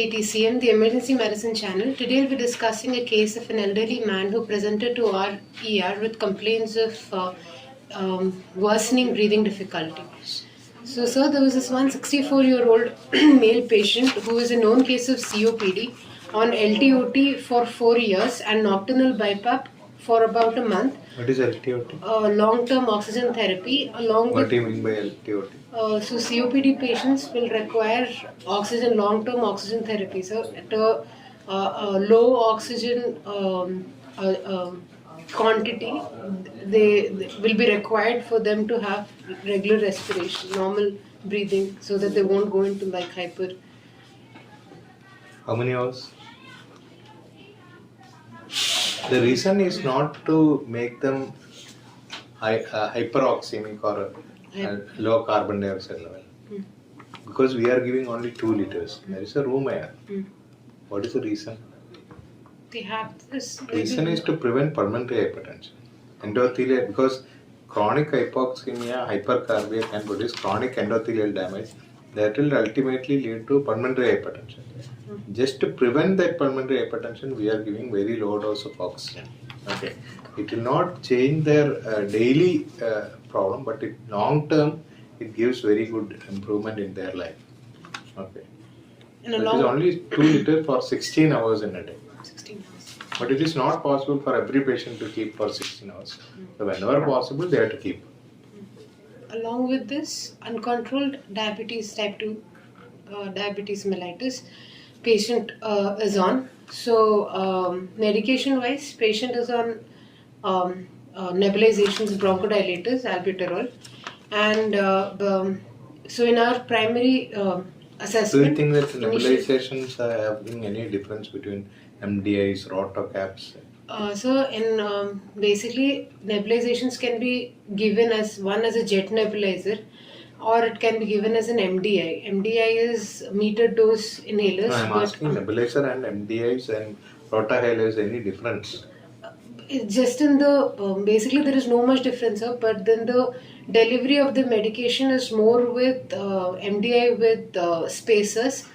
AETCM, the emergency medicine channel. Today we'll be discussing a case of an elderly man who presented to our ER with complaints of worsening breathing difficulty. So, sir, there was this 164-year-old male patient who is a known case of COPD on LTOT for 4 years and nocturnal BiPAP for about a month. What is LTOT? Long-term oxygen therapy along with... What do you mean by LTOT? So COPD patients will require long-term oxygen therapy. So at a low oxygen quantity, they will be required for them to have regular respiration, normal breathing, so that they won't go into like hyper. How many hours? The reason is not to make them hyperoxemic or low carbon dioxide level. Because we are giving only 2 liters. There is a room air. What is the reason? They have this. Reason is to prevent pulmonary hypertension. Endothelial, because chronic hypoxemia, hypercarbia can produce chronic endothelial damage that will ultimately lead to pulmonary hypertension. Just to prevent that pulmonary hypertension, we are giving very low dose of oxygen. Okay, it will not change their daily problem, but in long term, it gives very good improvement in their life. Okay, it is only 2 liters for 16 hours in a day. 16 hours. But it is not possible for every patient to keep for 16 hours. So whenever possible, they have to keep. Along with this, uncontrolled diabetes type 2, diabetes mellitus, patient is on. So medication wise, patient is on nebulizations, bronchodilators, albuterol, and so in our primary assessment. Do you think that nebulizations are having any difference between MDIs, rotocaps? So in basically nebulizations can be given as a jet nebulizer, or it can be given as an MDI. MDI is metered dose inhalers. No, I am asking nebulizer and MDIs and rotahalers, any difference? It's just in the basically there is no much difference, but then the delivery of the medication is more with MDI with spacers.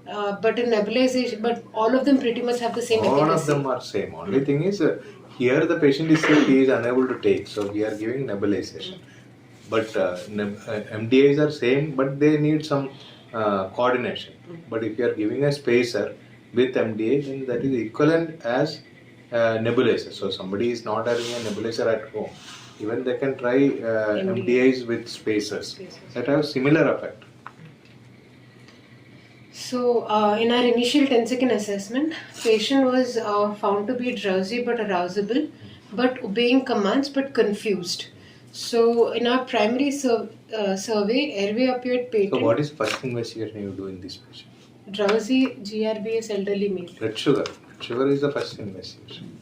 But in nebulization, but all of them pretty much have the same efficacy. All of them are same. Only thing is here the patient is sick, he is unable to take, so we are giving nebulization. But MDIs are same, but they need some coordination. But if you are giving a spacer with MDI, then that is equivalent as nebulizer. So somebody is not having a nebulizer at home, even they can try MDIs with spacers that have similar effect. So in our initial 10-second assessment, patient was found to be drowsy but arousable, but obeying commands but confused. So in our primary survey, airway appeared patent. So what is first investigation you do in this patient? Drowsy, GRBS, elderly male. Blood sugar. Blood sugar is the first investigation.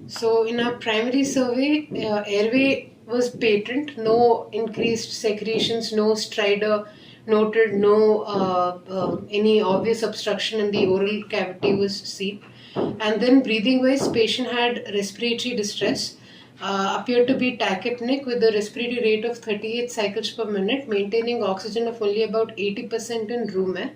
So in our primary survey, airway was patent, no increased secretions, no stridor noted, no any obvious obstruction in the oral cavity was seen. And then breathing wise, patient had respiratory distress, appeared to be tachypneic with a respiratory rate of 38 cycles per minute, maintaining oxygen of only about 80% in room air.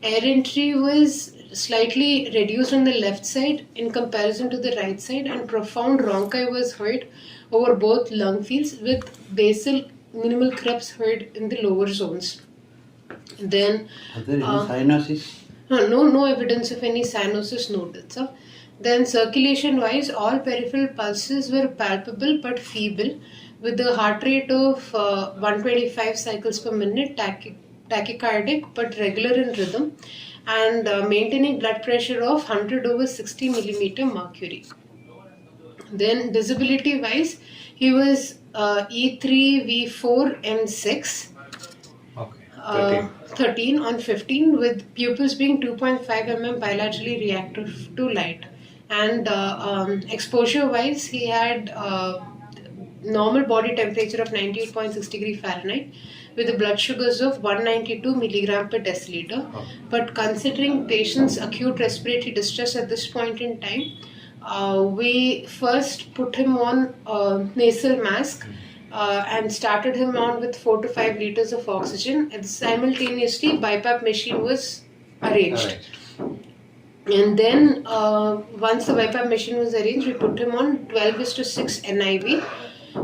Air entry was slightly reduced on the left side in comparison to the right side, and profound rhonchi was heard over both lung fields with basal minimal creps heard in the lower zones. Then, are there any cyanosis? No evidence of any cyanosis noted. So, then circulation-wise, all peripheral pulses were palpable but feeble, with a heart rate of 125 cycles per minute, tachycardic but regular in rhythm, and maintaining blood pressure of 100/60 millimeter mercury. Then disability-wise, he was E3, V4, M6. 13 on 15, with pupils being 2.5 mm bilaterally reactive to light. And exposure wise, he had normal body temperature of 98.6 degree Fahrenheit with the blood sugars of 192 milligram per deciliter. But considering patient's acute respiratory distress at this point in time, we first put him on nasal mask and started him on with 4 to 5 liters of oxygen, and simultaneously BiPAP machine was arranged. And then once the BiPAP machine was arranged, we put him on 12:6 NIV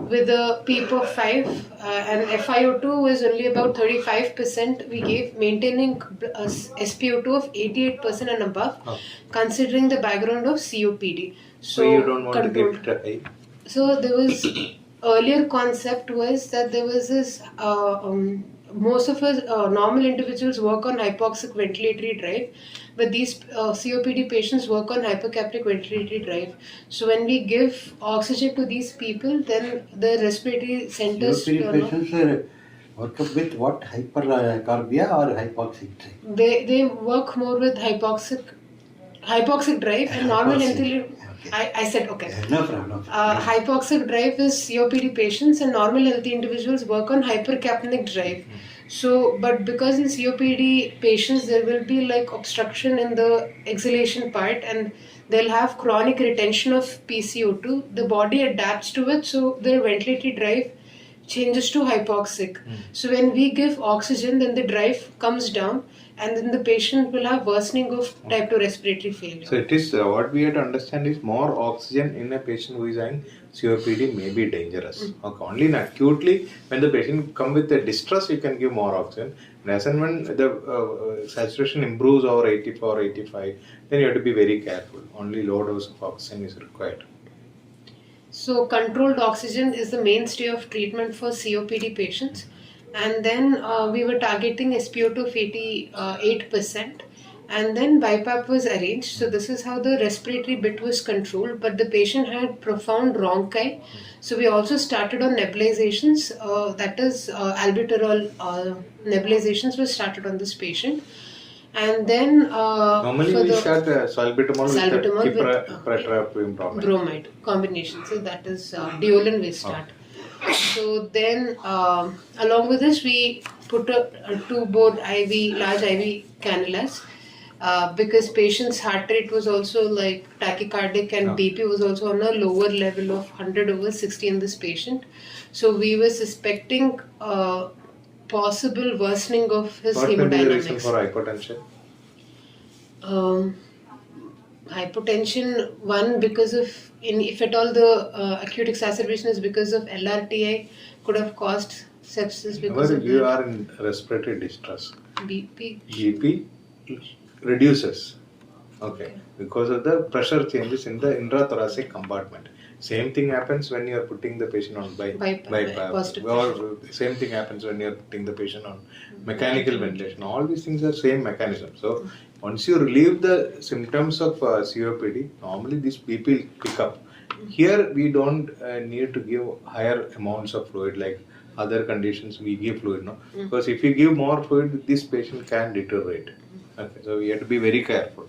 with a PEEP of 5 and FiO2 was only about 35% we gave, maintaining SpO2 of 88% and above, considering the background of COPD. So you don't want to give it a high? So there was earlier concept was that there was this most of us normal individuals work on hypoxic ventilatory drive, but these COPD patients work on hypercapnic ventilatory drive. So when we give oxygen to these people, then the respiratory centers COPD patients work up with what? Hypercarbia or hypoxic drive? They work more with hypoxic drive and normal ventilator. I said okay. No problem. Hypoxic drive is COPD patients, and normal healthy individuals work on hypercapnic drive. So, but because in COPD patients there will be like obstruction in the exhalation part, and they'll have chronic retention of PCO2. The body adapts to it, so their ventilatory drive changes to hypoxic. So when we give oxygen, then the drive comes down, and then the patient will have worsening of type 2 respiratory failure. So it is what we have to understand is more oxygen in a patient who is having COPD may be dangerous. Okay, only in acutely when the patient come with a distress, you can give more oxygen. And as and when the saturation improves over 84, 85, then you have to be very careful. Only low dose of oxygen is required. So controlled oxygen is the mainstay of treatment for COPD patients. And then we were targeting SpO2 of 88%. And then BiPAP was arranged. So this is how the respiratory bit was controlled. But the patient had profound bronchi. So we also started on nebulizations. That is albuterol nebulizations were started on this patient. And then normally we start salbutamol with bromide combination. So that is Deolin we start. So then along with this we put a 2-bore IV, large IV cannulas because patient's heart rate was also like tachycardic and BP was also on a lower level of 100/60 in this patient. So we were suspecting possible worsening of his hemodynamics. What may be the reason for hypotension? Hypotension, one because of, if at all the acute exacerbation is because of LRTI, could have caused sepsis because of you are in respiratory distress. BP reduces. Okay. Because of the pressure changes in the intrathoracic compartment. Same thing happens when you are putting the patient on BiPAP. Or same thing happens when you are putting the patient on mechanical ventilation. All these things are same mechanism. So once you relieve the symptoms of COPD, normally this BP will pick up. Here we don't need to give higher amounts of fluid like other conditions we give fluid. No? Because if you give more fluid, this patient can deteriorate. Okay, so we have to be very careful.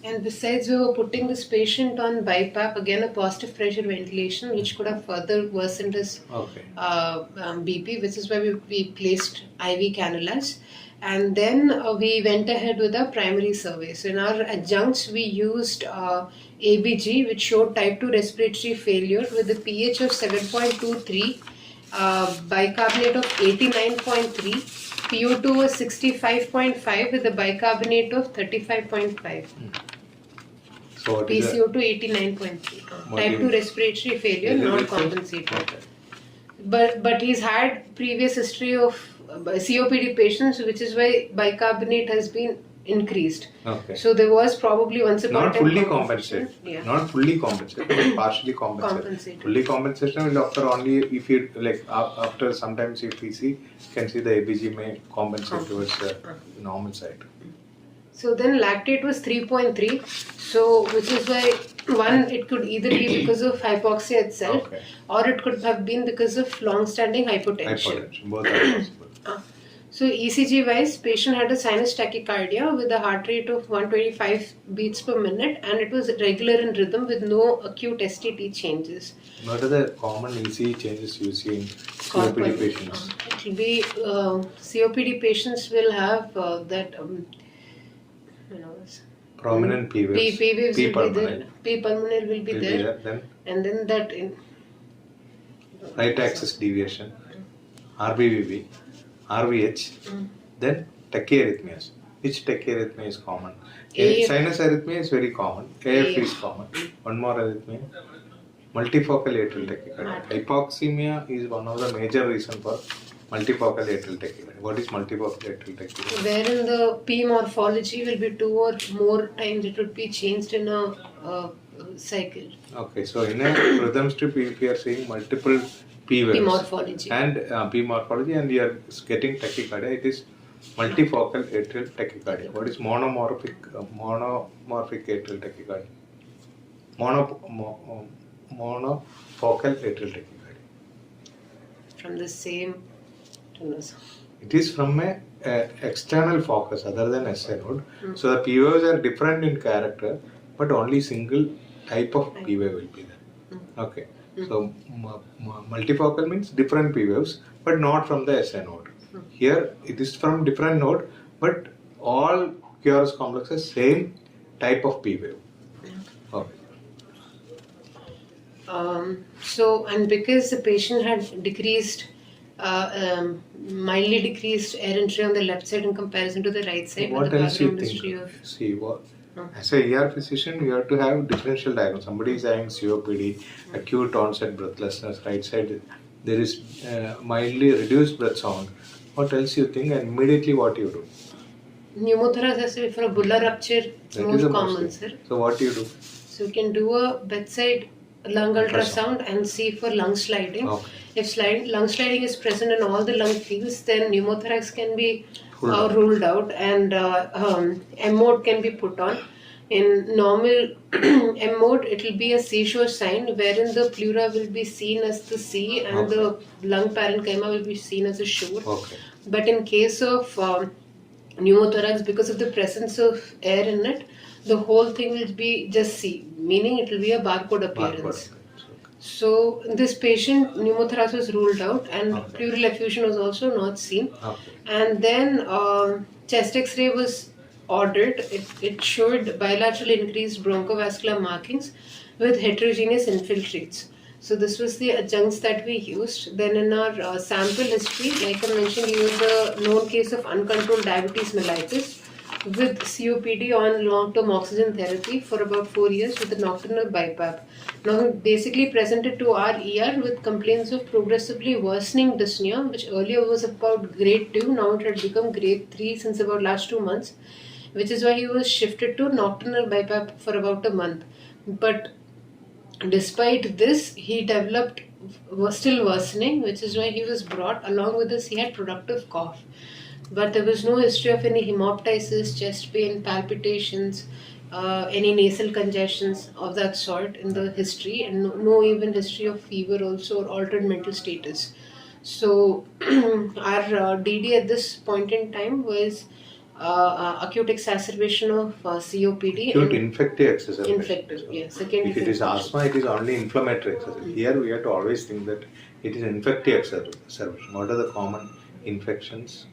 And besides, we were putting this patient on BiPAP, again a positive pressure ventilation, which could have further worsened his BP, which is why we placed IV cannulas. And then we went ahead with our primary survey. So in our adjuncts, we used ABG, which showed type 2 respiratory failure with a pH of 7.23, bicarbonate of 89.3, PO2 was 65.5 with a bicarbonate of 35.5. So PCO2 89.3. Type 2 respiratory failure, not compensated. Okay. But he's had previous history of COPD patients, which is why bicarbonate has been increased. Okay. So there was probably once upon not fully compensated. Yeah. Not fully compensated, but partially compensated. Fully compensation will occur only if you like after sometimes if we see you can see the ABG may compensate towards the normal side. So then lactate was 3.3. So which is why it could either be because of hypoxia itself, or it could have been because of long-standing hypotension. Both are possible. So ECG wise, patient had a sinus tachycardia with a heart rate of 125 beats per minute, and it was regular in rhythm with no acute STT changes. What are the common ECG changes you see in COPD patients? It will be COPD patients will have that prominent P waves. P waves will be there. P pulmonary will be there. Then and then that right axis deviation, RBVB, RVH, then tachyarrhythmias. Which tachyarrhythmia is common? AF. Sinus arrhythmia is very common. AF is common. One more arrhythmia. Multifocal atrial tachycardia. Hypoxemia is one of the major reasons for multifocal atrial tachycardia. What is multifocal atrial tachycardia? Wherein the P morphology will be 2 or more times it would be changed in a cycle. Okay, so in a rhythm strip, if you are seeing multiple P waves P morphology. and P morphology, and you are getting tachycardia, it is multifocal atrial tachycardia. What is monomorphic atrial tachycardia? Monofocal atrial tachycardia. From the same tonus. It is from a external focus other than SA node. So the P waves are different in character, but only single type of P wave will be there. Okay. So multifocal means different P waves, but not from the SA node. Here it is from different node, but all QRS complexes same type of P wave. Okay. So, and because the patient had decreased, mildly decreased air entry on the left side in comparison to the right side, What with the else you background history think? of See, what as a ER physician, you have to have differential diagnosis. Somebody is having COPD, acute onset breathlessness, right side, there is mildly reduced breath sound. What else you think, and immediately what you do? pneumothorax has to be for a bulla rupture. It's That is most the common, most sir. thing. So what do you do? So we can do a bedside lung ultrasound and see for lung sliding. Okay. If lung sliding is present in all the lung fields, then pneumothorax can be Ruled out. ruled out, and M mode can be put on. In normal M mode, it will be a seashore sign wherein the pleura will be seen as the sea and the lung parenchyma will be seen as a shore. Okay. But in case of pneumothorax, because of the presence of air in it, the whole thing will be just sea, meaning it will be a barcode appearance. So this patient, pneumothorax was ruled out, and pleural effusion was also not seen. Okay. And then chest X-ray was ordered. It showed bilateral increased bronchovascular markings with heterogeneous infiltrates. So this was the adjuncts that we used. Then in our sample history, like I mentioned, he was a known case of uncontrolled diabetes mellitus with COPD on long-term oxygen therapy for about 4 years with a nocturnal BiPAP. Now he basically presented to our ER with complaints of progressively worsening dyspnea, which earlier was about grade 2, now it had become grade 3 since about last 2 months, which is why he was shifted to nocturnal BiPAP for about a month. But despite this, he developed was still worsening, which is why he was brought. Along with this, he had productive cough. But there was no history of any hemoptysis, chest pain, palpitations, any nasal congestions of that sort in the history, and no even history of fever also or altered mental status. So our DD at this point in time was acute exacerbation of COPD. Acute infective exacerbation. Infective, yes. Second If it is asthma, it is only inflammatory exacerbation. Here we have to always think that it is infective exacerbation. What are the common infections?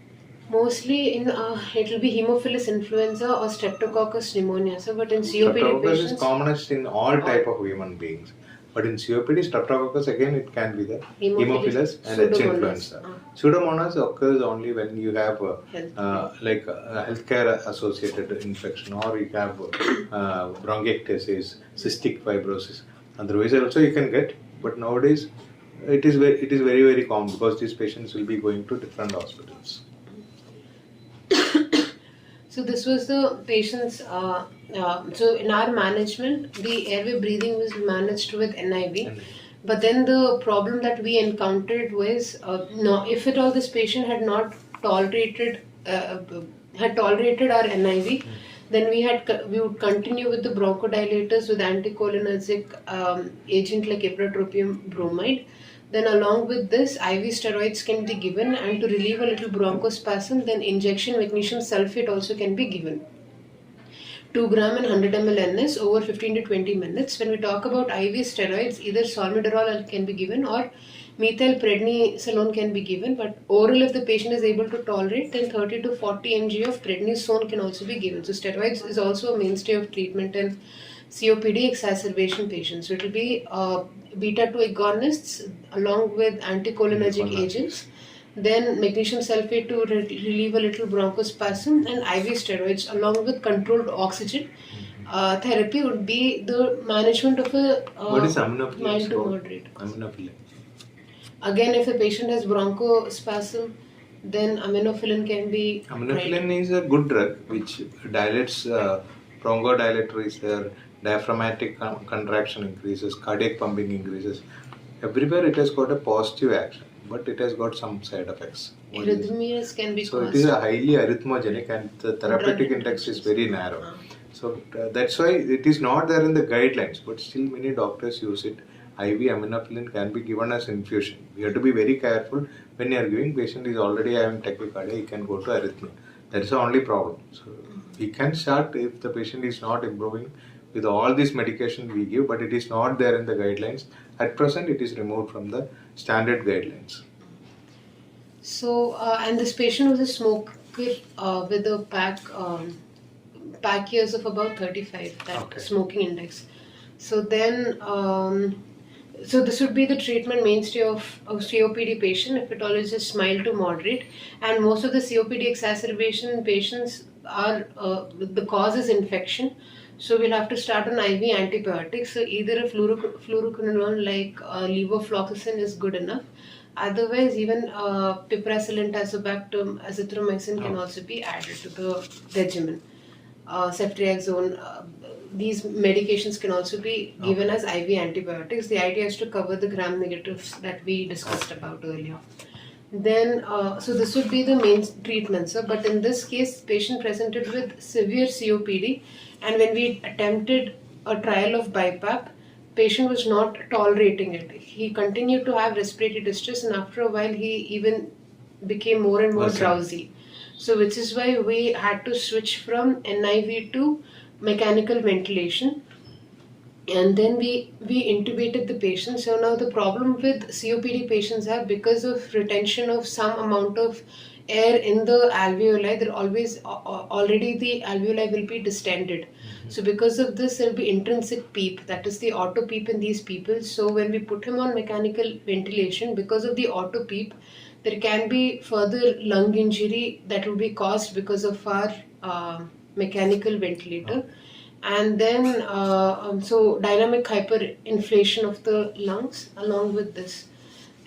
Mostly in it will be Haemophilus influenza or Streptococcus pneumonia. So, but in COPD Streptococcus patients, is commonest in all type of human beings. But in COPD, Streptococcus again it can be the Haemophilus and H influenza. Pseudomonas occurs only when you have healthcare associated infection, or you have bronchiectasis, cystic fibrosis. Otherwise also you can get, but nowadays it is very common because these patients will be going to different hospitals. So this was the patient's. So in our management, the airway breathing was managed with NIV. But then the problem that we encountered was, if at all this patient had not tolerated our NIV, then we would continue with the bronchodilators with anticholinergic agent like ipratropium bromide. Then along with this, IV steroids can be given, and to relieve a little bronchospasm, then injection magnesium sulfate also can be given. 2 gram and 100 ml NS over 15 to 20 minutes. When we talk about IV steroids, either solmeterol can be given or methylprednisolone can be given, but oral, if the patient is able to tolerate, then 30 to 40 mg of prednisone can also be given. So steroids is also a mainstay of treatment in COPD exacerbation patients. So it will be beta-2 agonists along with anticholinergic agents. then magnesium sulfate to relieve a little bronchospasm, and IV steroids along with controlled oxygen therapy would be the management of a What is aminophylline? mild to moderate. Aminophylline. Again, if the patient has bronchospasm, then aminophylline can be Aminophylline is a good drug which dilates, bronchodilator is there, diaphragmatic contraction increases, cardiac pumping increases. Everywhere it has got a positive action, but it has got some side effects. Arrhythmias can be So caused. it is a highly arrhythmogenic and the therapeutic index is very narrow. So that's why it is not there in the guidelines, but still many doctors use it. IV aminophylline can be given as infusion. You have to be very careful when you are giving. Patient is already having tachycardia, he can go to arrhythmia. That is the only problem. So we can start if the patient is not improving with all this medication we give, but it is not there in the guidelines. At present, it is removed from the standard guidelines. So, and this patient was a smoker with a pack years of about 35, that smoking index. So then, so this would be the treatment mainstay of COPD patient if it all is just mild to moderate. And most of the COPD exacerbation patients are, the cause is infection. So we'll have to start on IV antibiotics. So either a fluoroquinolone like levofloxacin is good enough. Otherwise, even piperacillin, tazobactam, azithromycin can also be added to the regimen. Ceftriaxone, these medications can also be given as IV antibiotics. The idea is to cover the gram negatives that we discussed about earlier. Then, so this would be the main treatment, sir. But in this case, patient presented with severe COPD, and when we attempted a trial of BiPAP, patient was not tolerating it. He continued to have respiratory distress, and after a while, he even became more and more drowsy. So, which is why we had to switch from NIV to mechanical ventilation. And then we intubated the patient. So now the problem with COPD patients are because of retention of some amount of air in the alveoli, they're always already the alveoli will be distended. So because of this, there will be intrinsic PEEP, that is the auto PEEP in these people. So when we put him on mechanical ventilation, because of the auto PEEP, there can be further lung injury that will be caused because of our mechanical ventilator. And then, so dynamic hyperinflation of the lungs along with this.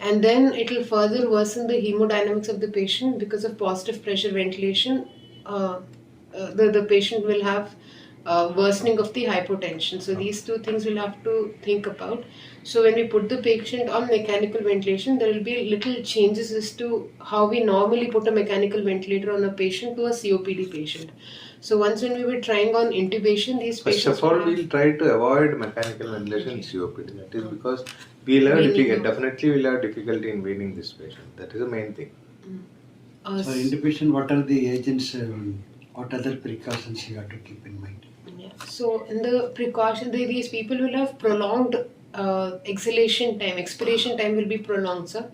And then it will further worsen the hemodynamics of the patient because of positive pressure ventilation. The patient will have worsening of the hypotension. So these two things we'll have to think about. So when we put the patient on mechanical ventilation, there will be little changes as to how we normally put a mechanical ventilator on a patient to a COPD patient. So once when we were trying on intubation, these patients... First of all, we'll try to avoid mechanical ventilation in COPD. That is because definitely we'll have difficulty in weaning this patient. That is the main thing. So intubation, what are the agents, what other precautions you have to keep in mind? Yeah. So in the precaution, these people will have prolonged expiration time will be prolonged, sir.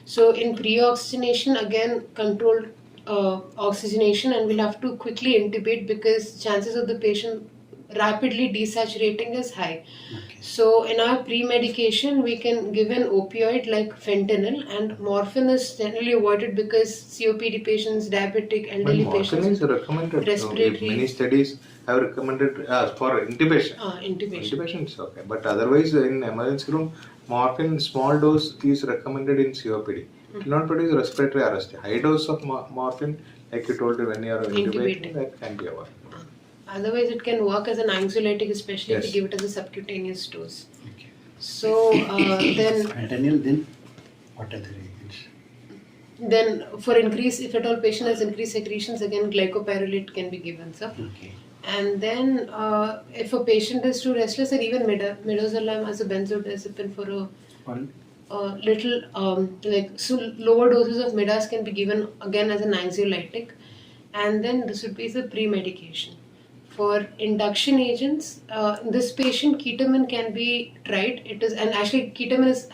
So in pre-oxygenation, again controlled oxygenation, and we'll have to quickly intubate because chances of the patient rapidly desaturating is high. Okay. So in our pre-medication, we can give an opioid like fentanyl, and morphine is generally avoided because COPD patients, diabetic, elderly patients. Morphine is recommended. Respiratory. Many studies have recommended for intubation. Intubation is okay, but otherwise in emergency room, morphine small dose is recommended in COPD. It will not produce respiratory arrest. High dose of morphine, like you told, when you are intubating, that can be avoided. Otherwise, it can work as an anxiolytic, especially if you give it as a subcutaneous dose. Okay. So then... Fentanyl, then what other agents? Then for increase, if at all patient has increased secretions, again glycopyrrolate can be given, sir. Okay. And then if a patient is too restless, or even midazolam as a benzodiazepine for a little lower doses of midas can be given again as an anxiolytic. And then this would be the pre-medication. For induction agents, this patient ketamine can be tried. It is, and actually ketamine is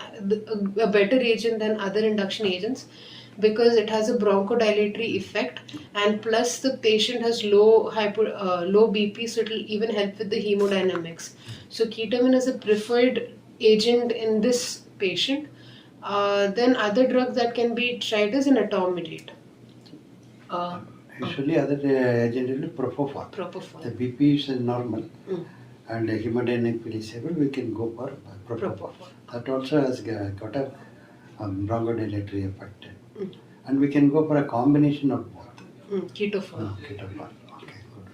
a better agent than other induction agents because it has a bronchodilatory effect, and plus the patient has low BP, so it will even help with the hemodynamics. So ketamine is a preferred agent in this patient. Then other drugs that can be tried is an etomidate. Usually other agent is propofol. Propofol. The BP is normal Mm. and hemodynamic is stable, we can go for propofol. That also has got a bronchodilatory effect. Mm. And we can go for a combination of both. Ketofol. Ketofol. Okay, good.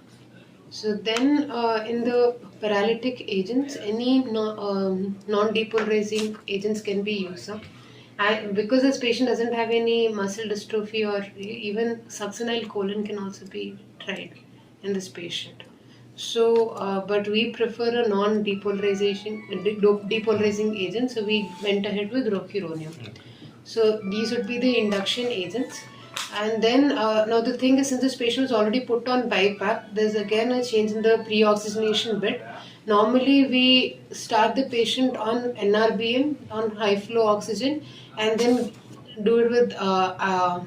So then, in the paralytic agents, any non-depolarizing agents can be used. Because this patient doesn't have any muscle dystrophy or even succinylcholine can also be tried in this patient. So, but we prefer a depolarizing agent, so we went ahead with rocuronium. So these would be the induction agents. And then now the thing is, since this patient was already put on BiPAP, there's again a change in the pre-oxygenation bit. Normally we start the patient on NRBM, on high flow oxygen, and then do it with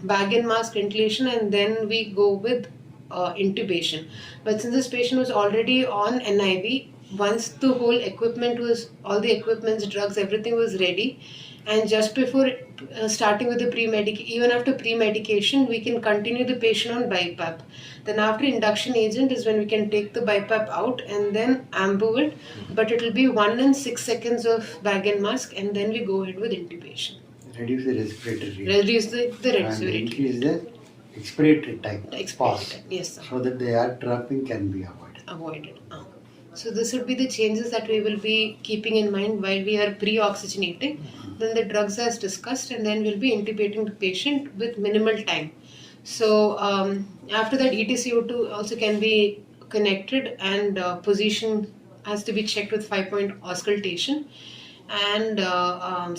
bag and mask ventilation, and then we go with intubation. But since this patient was already on NIV, once the whole equipment was, all the equipments, drugs, everything was ready, and just before starting with the even after pre-medication, we can continue the patient on BiPAP. Then after induction agent is when we can take the BiPAP out and then ambu it, but it will be 1 and 6 seconds of bag and mask, and then we go ahead with intubation. Reduce the respiratory rate. Reduce the respiratory and increase the expiratory time. Expiratory time, yes, sir. So that the air trapping can be avoided. So this would be the changes that we will be keeping in mind while we are pre-oxygenating. Then the drugs as discussed, and then we'll be intubating the patient with minimal time. So after that, ETCO2 also can be connected, and position has to be checked with 5-point auscultation. And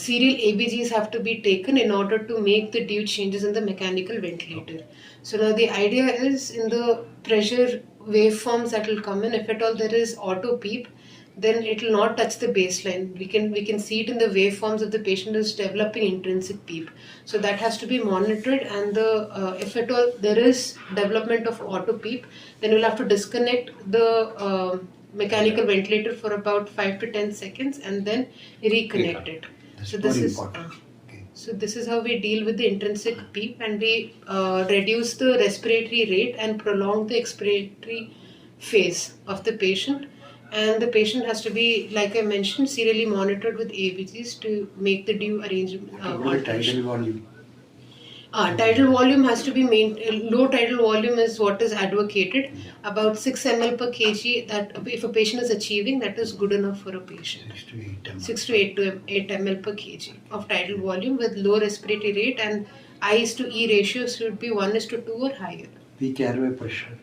serial ABGs have to be taken in order to make the due changes in the mechanical ventilator. So now the idea is, in the pressure waveforms that will come in, if at all there is auto peep, then it will not touch the baseline. We can see it in the waveforms if the patient is developing intrinsic peep. So that has to be monitored, and the if at all there is development of auto peep, then we'll have to disconnect the mechanical ventilator for about 5 to 10 seconds and then reconnect it. So this is so this is how we deal with the intrinsic PEEP, and we reduce the respiratory rate and prolong the expiratory phase of the patient. And the patient has to be, like I mentioned, serially monitored with ABGs to make the due arrangement. Tidal volume. Tidal volume has to be low tidal volume is what is advocated. About 6 ml per kg, that if a patient is achieving, that is good enough for a patient. 6 to 8 ml per kg of tidal volume with low respiratory rate, and I/E ratio should be 1:2 or higher. Peak airway pressure.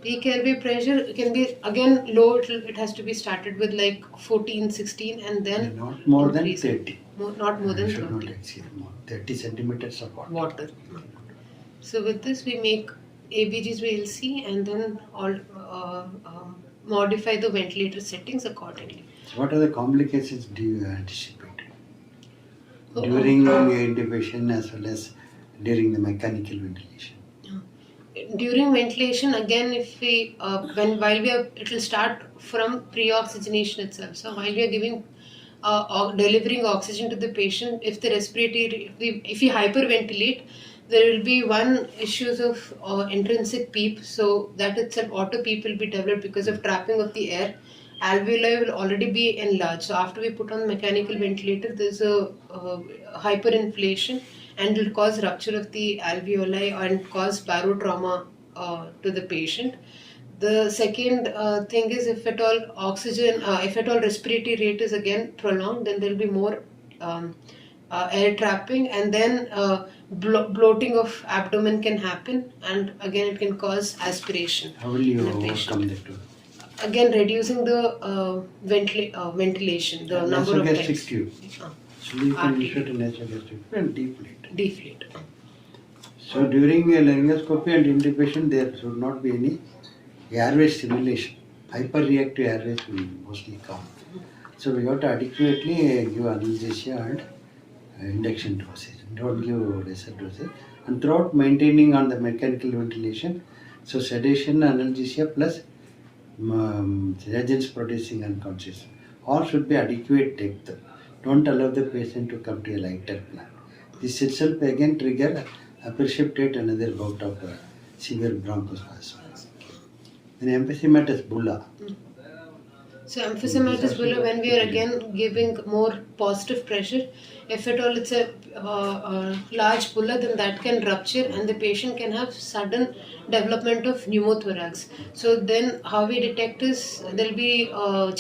Peak airway pressure can be again low. It has to be started with like 14, 16, and then not more than 30. Not more than 30. Should not exceed more. 30 centimeters of water. So with this we make ABGs we'll see, and then modify the ventilator settings accordingly. So what are the complications do you anticipate during the intubation as well as during the mechanical ventilation? During ventilation, again, if we it will start from pre-oxygenation itself. So while we are giving delivering oxygen to the patient, if the respiratory, if we hyperventilate, there will be issues of intrinsic PEEP. So that itself, auto PEEP will be developed because of trapping of the air. Alveoli will already be enlarged. So after we put on the mechanical ventilator, there's a hyperinflation, and it will cause rupture of the alveoli and cause barotrauma to the patient. The second thing is, if at all respiratory rate is again prolonged, then there will be more air trapping, and then bloating of abdomen can happen, and again it can cause aspiration. How will you overcome that? Again, reducing the ventilation, the number of times. Tube. So you can insert a nasogastric tube and deflate. So during a laryngoscopy and intubation, there should not be any airway stimulation. Hyperreactive airways will mostly come. So we have to adequately give analgesia and induction dosage. Don't give lesser dosage. And throughout maintaining on the mechanical ventilation, so sedation, analgesia plus agents producing unconscious. All should be adequate depth. don't allow the patient to come to a lighter plan. This itself again trigger precipitate another bout of severe bronchospasm. Then emphysematous bulla. So emphysematous bulla, when we are again giving more positive pressure, if at all it's a large bulla, then that can rupture and the patient can have sudden development of pneumothorax. So then how we detect is there will be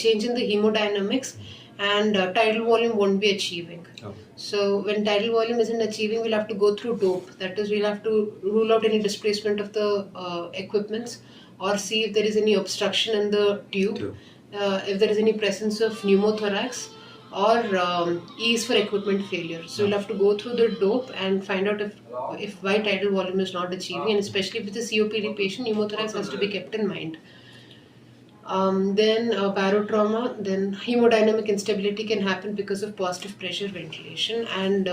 change in the hemodynamics and tidal volume won't be achieving. Oh. So when tidal volume isn't achieving, we'll have to go through dope. That is, we'll have to rule out any displacement of the equipments or see if there is any obstruction in the tube. If there is any presence of pneumothorax or E is for equipment failure. So we'll have to go through the dope and find out if why tidal volume is not achieving, and especially with the COPD patient, pneumothorax has to be kept in mind. Then barotrauma, then hemodynamic instability can happen because of positive pressure ventilation, and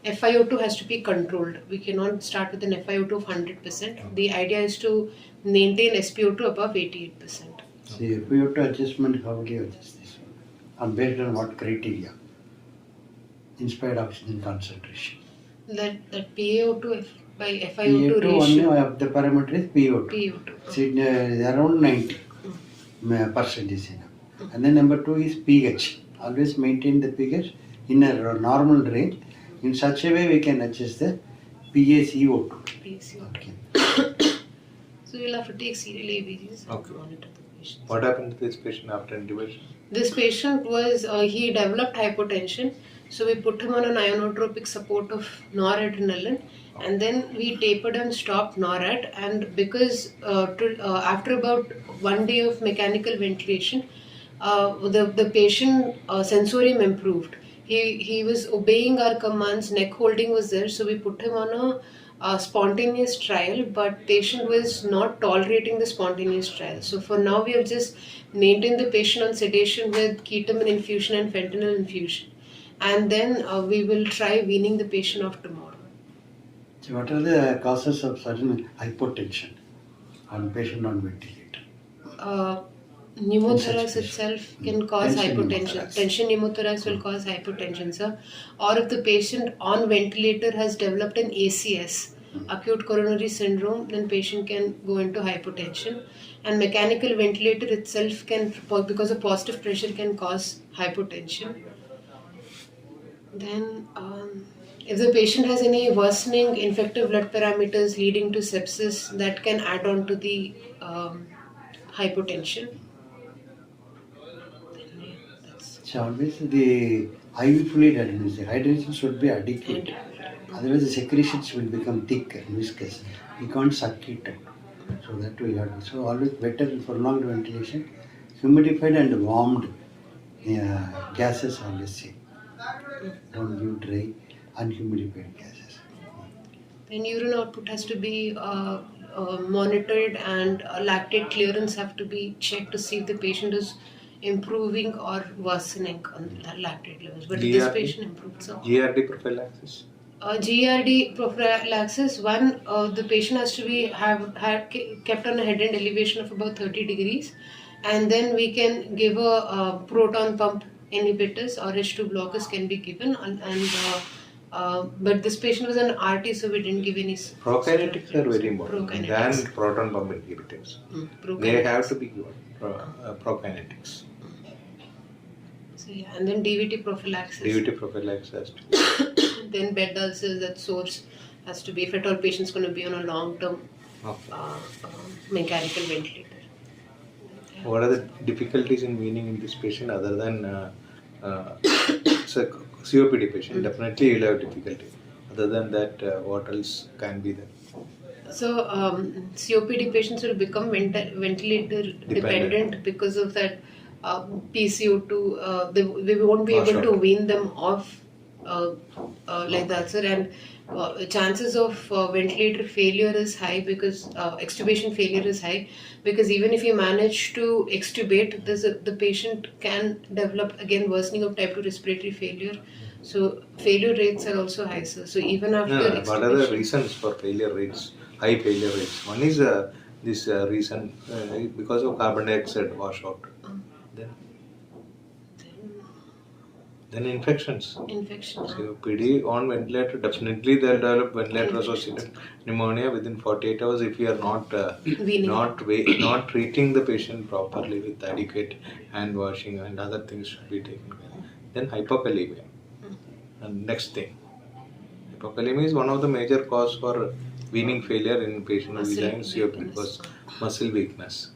FiO2 has to be controlled. We cannot start with an FiO2 of 100%. The idea is to maintain SpO2 above 88%. See, if we have to adjustment, how do you adjust this one? And based on what criteria? Inspired oxygen concentration. That PaO2 by FiO2 PaO2 ratio. one of the parameter is PaO2. PaO2. So it, around 90% is enough. And then number 2 is pH. Always maintain the pH in a normal range. In such a way we can adjust the PaCO2. PaCO2. Okay. So we'll have to take serial ABGs and Okay. monitor the patient. What happened to this patient after intubation? This patient was, he developed hypotension. So we put him on an ionotropic support of noradrenaline, and then we tapered and stopped NORAD. And because after about 1 day of mechanical ventilation, the patient sensorium improved. He was obeying our commands, neck holding was there, so we put him on a spontaneous trial, but patient was not tolerating the spontaneous trial. So for now we have just maintained the patient on sedation with ketamine infusion and fentanyl infusion, and then we will try weaning the patient off tomorrow. So what are the causes of sudden hypotension on patient on ventilator? Pneumothorax itself can cause Tension hypotension. pneumothorax. Tension pneumothorax will cause hypotension, sir. Or if the patient on ventilator has developed an ACS, acute coronary syndrome, then patient can go into hypotension. And mechanical ventilator itself can, because of positive pressure, can cause hypotension. Then, if the patient has any worsening infective blood parameters leading to sepsis, that can add on to the hypotension. So always the IV fluid administration, hydration should be adequate. Otherwise the secretions will become thick and viscous. We can't suck it out. So that we have. So always better for prolonged ventilation, humidified and warmed gases always safe. Don't give dry, unhumidified gases. Then urine output has to be monitored, and lactate clearance have to be checked to see if the patient is improving or worsening on the lactate levels. But if this GRD? patient improved, so GRD prophylaxis. GRD prophylaxis. One, the patient has to be have kept on a head end elevation of about 30 degrees, and then we can give a proton pump inhibitors or H2 blockers can be given, but this patient was an RT, so we didn't give any. Prokinetics are very important Prokinetics. than proton pump inhibitors. They Prokinetics. have to be given prokinetics. So yeah, and then DVT prophylaxis. DVT prophylaxis has to. Then bed ulcers, that source has to be, if at all patient's going to be on a long-term Okay. mechanical ventilator. What are the difficulties in weaning in this patient other than it's a COPD patient? Definitely you'll have difficulty. Other than that, what else can be there? So COPD patients will become ventilator dependent because of that PCO2. We won't be able to wean them off like that, sir. And chances of ventilator failure is high because extubation failure is high, because even if you manage to extubate, the patient can develop again worsening of type 2 respiratory failure. So failure rates are also high, sir. So even after extubation, what are the reasons for failure rates? High failure rates. One is this reason because of carbon dioxide washout. Then Then infections. Infections. COPD on ventilator, definitely they'll develop ventilator-associated pneumonia within 48 hours if you are not not treating the patient properly with adequate hand washing and other things should be taken care of. Then hypokalemia. And next thing, hypokalemia is one of the major cause for weaning failure in patient who is having COPD because muscle weakness.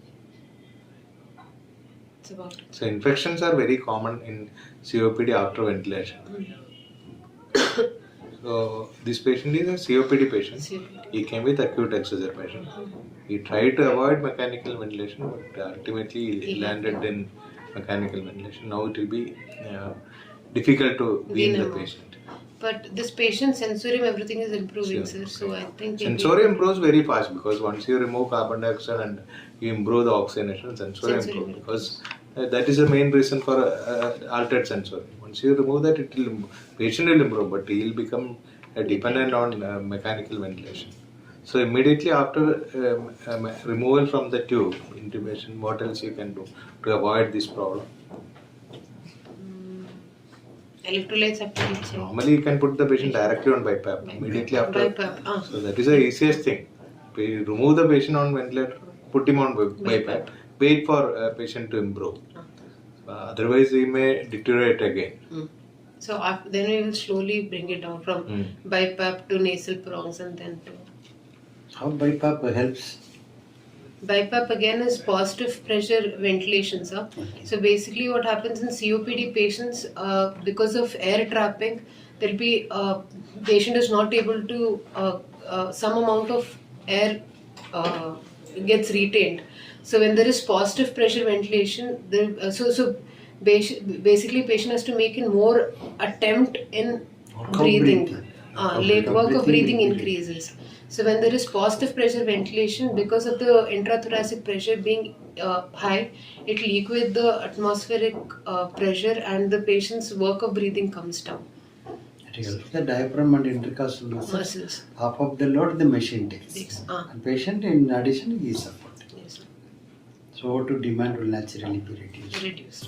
So infections are very common in COPD after ventilation. So this patient is a COPD patient. He came with acute exacerbation. He tried to avoid mechanical ventilation, but ultimately he landed in mechanical ventilation. Now it will be difficult to wean the patient. But this patient sensorium, everything is improving, sir. So I think sensorium improves very fast because once you remove carbon dioxide and you improve the oxygenation, sensorium improves because that is the main reason for altered sensorium. Once you remove that, patient will improve, but he will become dependent on mechanical ventilation. So immediately after removal from the tube, intubation, what else you can do to avoid this problem? Electrolytes have to be checked. Normally you can put the patient directly on BiPAP immediately after. BiPAP. So that is the easiest thing. Remove the patient on ventilator, put him on BiPAP, wait for patient to improve. Otherwise he may deteriorate again. So then we will slowly bring it down from BiPAP to nasal prongs and then to... How BiPAP helps? BiPAP again is positive pressure ventilation, sir. Okay. So basically what happens in COPD patients, because of air trapping, there will be, patient is not able to, some amount of air gets retained. So when there is positive pressure ventilation, basically patient has to make a more attempt in breathing. Work of breathing increases. So when there is positive pressure ventilation, because of the intrathoracic pressure being high, it will equate the atmospheric pressure and the patient's work of breathing comes down. It helps the diaphragm and intercostal muscles. Half of the load the machine takes. And patient in addition is supported. Yes. So to demand will naturally be reduced.